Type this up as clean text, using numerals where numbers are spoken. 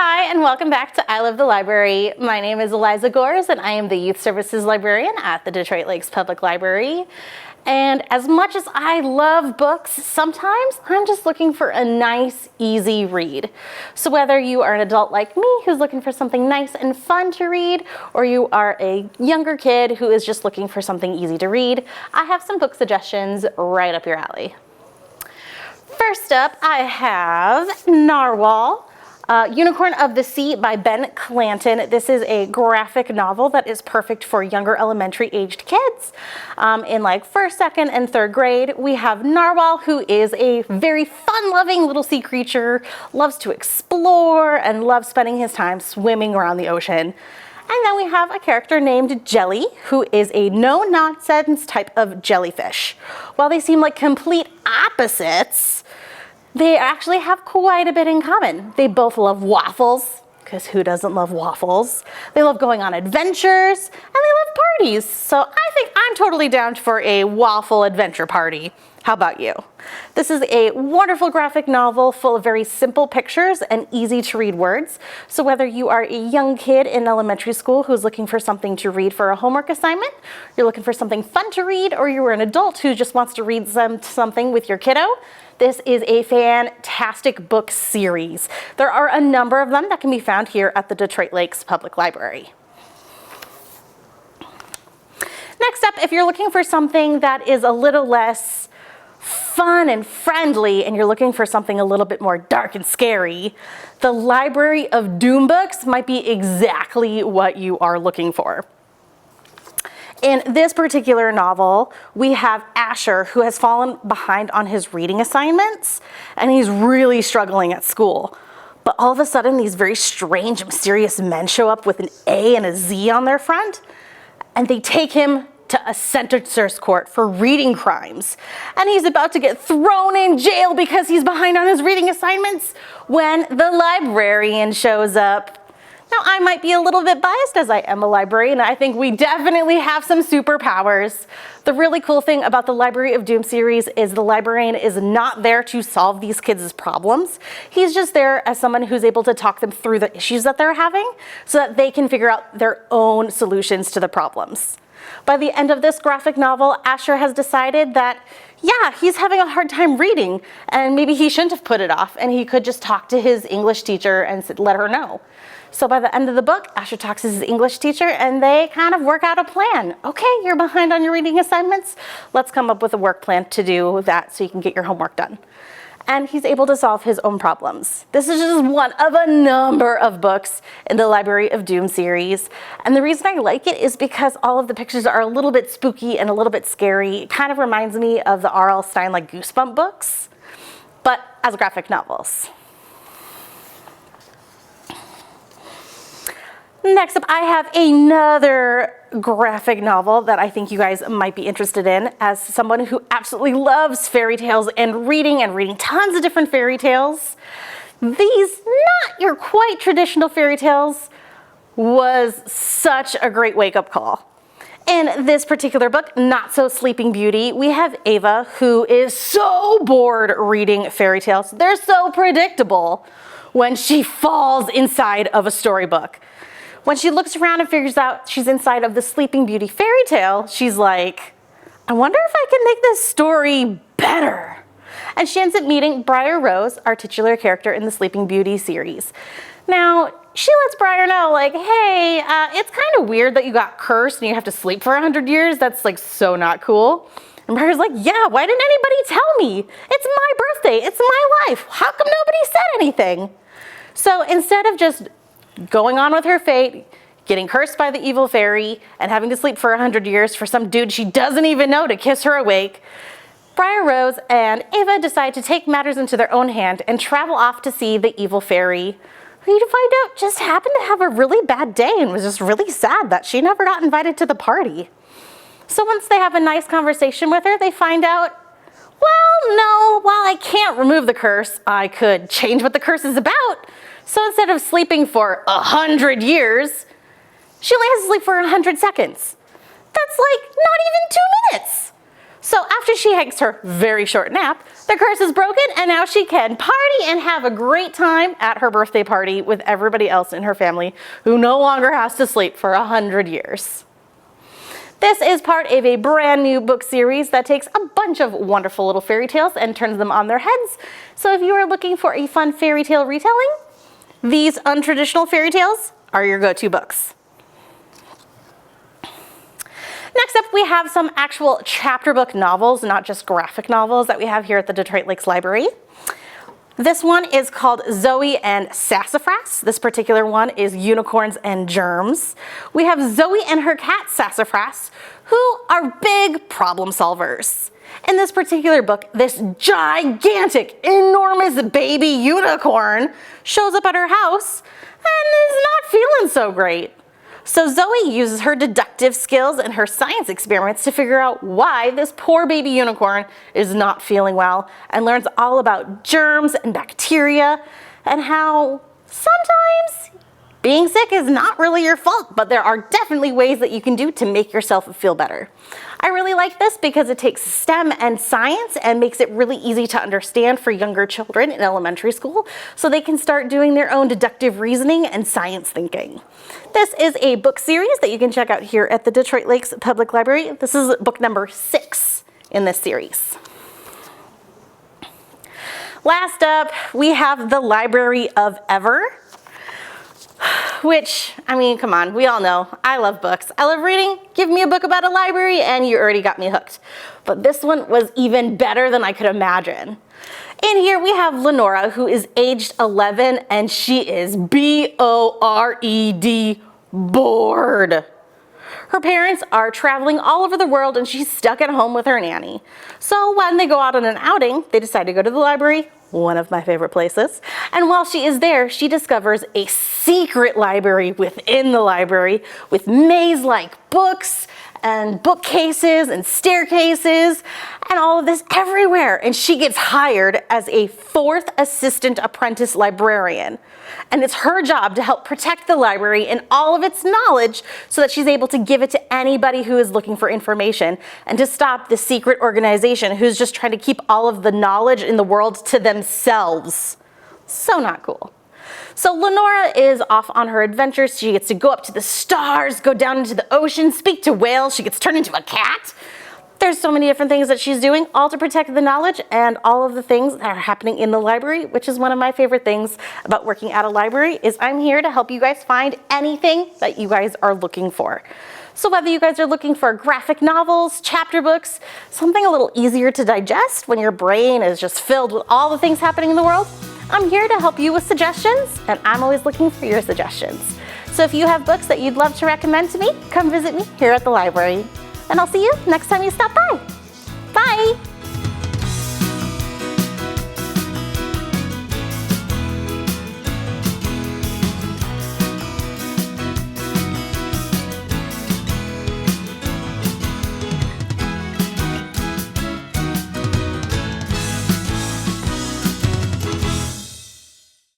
Hi, and welcome back to I Love the Library. My name is Eliza Gores, and I am the Youth Services Librarian at the Detroit Lakes Public Library. And as much as I love books, sometimes I'm just looking for a nice, easy read. So whether you are an adult like me who's looking for something nice and fun to read, or you are a younger kid who is just looking for something easy to read, I have some book suggestions right up your alley. First up, I have Narwhal, Unicorn of the Sea by Ben Clanton. This is a graphic novel that is perfect for younger elementary aged kids. In like first, second, and third grade, we have Narwhal, who is a very fun-loving little sea creature, loves to explore, and loves spending his time swimming around the ocean. And then we have a character named Jelly, who is a no-nonsense type of jellyfish. While they seem like complete opposites, they actually have quite a bit in common. They both love waffles, because who doesn't love waffles? They love going on adventures, and they love parties. So I think I'm totally down for a waffle adventure party. How about you? This is a wonderful graphic novel full of very simple pictures and easy to read words. So whether you are a young kid in elementary school who's looking for something to read for a homework assignment, you're looking for something fun to read, or you're an adult who just wants to read something with your kiddo, this is a fantastic book series. There are a number of them that can be found here at the Detroit Lakes Public Library. Next up, if you're looking for something that is a little less fun and friendly, and you're looking for something a little bit more dark and scary, the Library of Doom books might be exactly what you are looking for. In this particular novel, we have Asher, who has fallen behind on his reading assignments, and he's really struggling at school. But all of a sudden, these very strange, mysterious men show up with an A and a Z on their front, and they take him to a sentencers court for reading crimes. And he's about to get thrown in jail because he's behind on his reading assignments when the librarian shows up. Now, I might be a little bit biased as I am a librarian. I think we definitely have some superpowers. The really cool thing about the Library of Doom series is the librarian is not there to solve these kids' problems. He's just there as someone who's able to talk them through the issues that they're having so that they can figure out their own solutions to the problems. By the end of this graphic novel, Asher has decided that, yeah, he's having a hard time reading, and maybe he shouldn't have put it off, and he could just talk to his English teacher and let her know. So by the end of the book, Asher talks to his English teacher, and they kind of work out a plan. Okay, you're behind on your reading assignments. Let's come up with a work plan to do that so you can get your homework done. And he's able to solve his own problems. This is just one of a number of books in the Library of Doom series. And the reason I like it is because all of the pictures are a little bit spooky and a little bit scary. It kind of reminds me of the R.L. Stine like Goosebump books, but as graphic novels. Next up, I have another graphic novel that I think you guys might be interested in. As someone who absolutely loves fairy tales and reading tons of different fairy tales, these not your quite traditional fairy tales was such a great wake-up call. In this particular book, Not So Sleeping Beauty, we have Ava, who is so bored reading fairy tales. They're so predictable when she falls inside of a storybook. When she looks around and figures out she's inside of the Sleeping Beauty fairy tale, she's like, I wonder if I can make this story better. And she ends up meeting Briar Rose, our titular character in the Sleeping Beauty series. Now, she lets Briar know, like, hey, it's kind of weird that you got cursed and you have to sleep for 100 years. That's like so not cool. And Briar's like, yeah, why didn't anybody tell me? It's my birthday, it's my life. How come nobody said anything? So instead of just going on with her fate, getting cursed by the evil fairy, and having to sleep for 100 years for some dude she doesn't even know to kiss her awake, Briar Rose and Ava decide to take matters into their own hand and travel off to see the evil fairy, who you find out just happened to have a really bad day and was just really sad that she never got invited to the party. So once they have a nice conversation with her, they find out, well, no, while I can't remove the curse, I could change what the curse is about. So instead of sleeping for 100 years, she only has to sleep for 100 seconds. That's like not even 2 minutes. So after she takes her very short nap, the curse is broken and now she can party and have a great time at her birthday party with everybody else in her family who no longer has to sleep for 100 years. This is part of a brand new book series that takes a bunch of wonderful little fairy tales and turns them on their heads. So if you are looking for a fun fairy tale retelling, these untraditional fairy tales are your go-to books. Next up, we have some actual chapter book novels, not just graphic novels, that we have here at the Detroit Lakes Library. This one is called Zoe and Sassafras. This particular one is Unicorns and Germs. We have Zoe and her cat Sassafras, who are big problem solvers. In this particular book, this gigantic, enormous baby unicorn shows up at her house and is not feeling so great. So Zoe uses her deductive skills and her science experiments to figure out why this poor baby unicorn is not feeling well, and learns all about germs and bacteria and how sometimes being sick is not really your fault, but there are definitely ways that you can do to make yourself feel better. I really like this because it takes STEM and science and makes it really easy to understand for younger children in elementary school, so they can start doing their own deductive reasoning and science thinking. This is a book series that you can check out here at the Detroit Lakes Public Library. This is book number 6 in this series. Last up, we have The Library of Ever, which, I mean, come on, we all know, I love books. I love reading. Give me a book about a library and you already got me hooked. But this one was even better than I could imagine. In here we have Lenora, who is aged 11, and she is B-O-R-E-D, bored. Her parents are traveling all over the world and she's stuck at home with her nanny. So when they go out on an outing, they decide to go to the library, one of my favorite places. And while she is there, she discovers a secret library within the library with maze-like books and bookcases and staircases and all of this everywhere. And she gets hired as a 4th assistant apprentice librarian. And it's her job to help protect the library and all of its knowledge so that she's able to give it to anybody who is looking for information, and to stop the secret organization who's just trying to keep all of the knowledge in the world to themselves. So not cool. So Lenora is off on her adventures. She gets to go up to the stars, go down into the ocean, speak to whales. She gets turned into a cat. There's so many different things that she's doing, all to protect the knowledge and all of the things that are happening in the library, which is one of my favorite things about working at a library, is I'm here to help you guys find anything that you guys are looking for. So whether you guys are looking for graphic novels, chapter books, something a little easier to digest when your brain is just filled with all the things happening in the world, I'm here to help you with suggestions, and I'm always looking for your suggestions. So if you have books that you'd love to recommend to me, come visit me here at the library. And I'll see you next time you stop by. Bye!